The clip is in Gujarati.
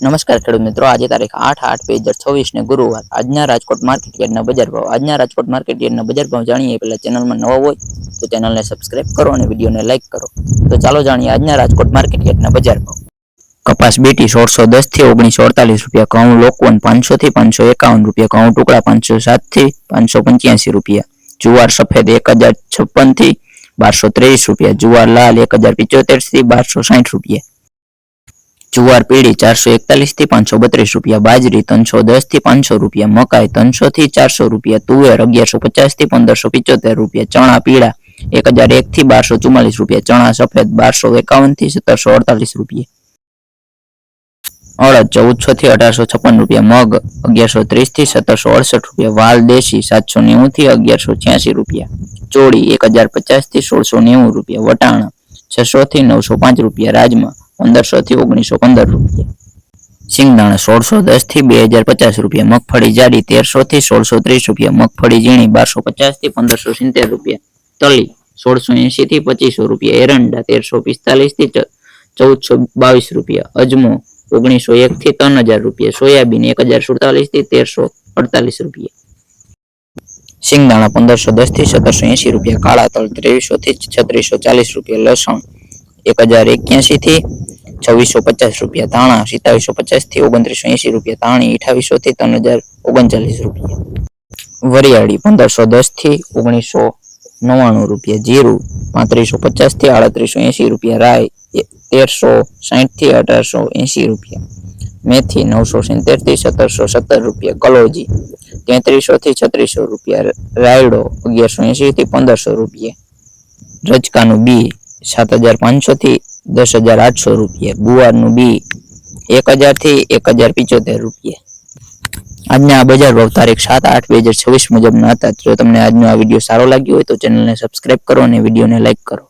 નમસ્કાર ખેડૂત મિત્રો, આજે તારીખ 8/8/2026 ને ગુરુવાર. આજના રાજકોટ માર્કેટ યાર્ડના બજાર ભાવ. આજના રાજકોટ માર્કેટ યાર્ડના બજાર ભાવ જાણીએ પહેલા ચેનલમાં નવા હોય તો ચેનલને સબસ્ક્રાઇબ કરો અને વિડીયોને લાઇક કરો. તો ચાલો જાણીએ આજના રાજકોટ માર્કેટ યાર્ડના બજાર ભાવ. કપાસ બીટી 1610 થી 1948 રૂપિયા, ઘઉં લોકવન 500 થી 551 રૂપિયા, ઘઉં ટુકડા 507 થી 585 રૂપિયા, જુવાર સફેદ 1056 થી 1223 રૂપિયા, જુવાર લાલ 1075 થી 1260 રૂપિયા, જુવાર પીળી 441 થી 532 રૂપિયા, બાજરી 310 થી 500 રૂપિયા, મકાઈ 300 થી 400 રૂપિયા, તુવેર 1150 થી 1575 રૂપિયા, ચણા પીળા 1001 થી 1244 રૂપિયા, ચણા સફેદ 1251 થી 1748 રૂપિયા, અડદ 1400 થી 1856 રૂપિયા, મગ 1130 થી 1768 રૂપિયા, વાલ દેશી 790 થી 1186 રૂપિયા, ચોળી 1050 થી 1690 રૂપિયા, વટાણા 600 થી 905 રૂપિયા, રાજમા 1500 થી 1915 રૂપિયા, સિંગદાણા 1610 થી 2050 રૂપિયા, મગફળી જાડી 1300 થી 1630 રૂપિયા, મગફળી ઝીણી 1250 થી 1570 રૂપિયા, તલી 1680 થી 2500 રૂપિયા, એરંડા 1345 થી 1422 રૂપિયા, અજમો 1901 થી 3000 રૂપિયા, સોયાબીન 1047 થી 1348 રૂપિયા, સિંગદાણા 1510 થી 1780 રૂપિયા, કાળા તલ 2300 થી 3640 રૂપિયા, લસણ 1081 થી 2650 રૂપિયા, ધાણા 2750 થી 2980 રૂપિયા, ધાણી 2800 થી 3039 રૂપિયા, વરિયાળી 1510 થી 1999 રૂપિયા, જીરું 3550 થી 3880 રૂપિયા, રાઈ 1360 થી 1880 રૂપિયા, મેથી 970 થી 1717 રૂપિયા, કલોજી 3300 થી 3600 રૂપિયા, રાયડો 1180 થી 1500 રૂપિયા, રજકાનું બી 7500 થી 10800 રૂપિયા, ગુવારનું બી 1000 થી 1075 રૂપિયા. આજના આ બજાર ભાવ તારીખ 7/8/2026 મુજબના હતા. જો તમને આજનો આ વિડીયો સારો લાગ્યો હોય તો ચેનલને સબસ્ક્રાઇબ કરો અને વિડીયોને લાઇક કરો.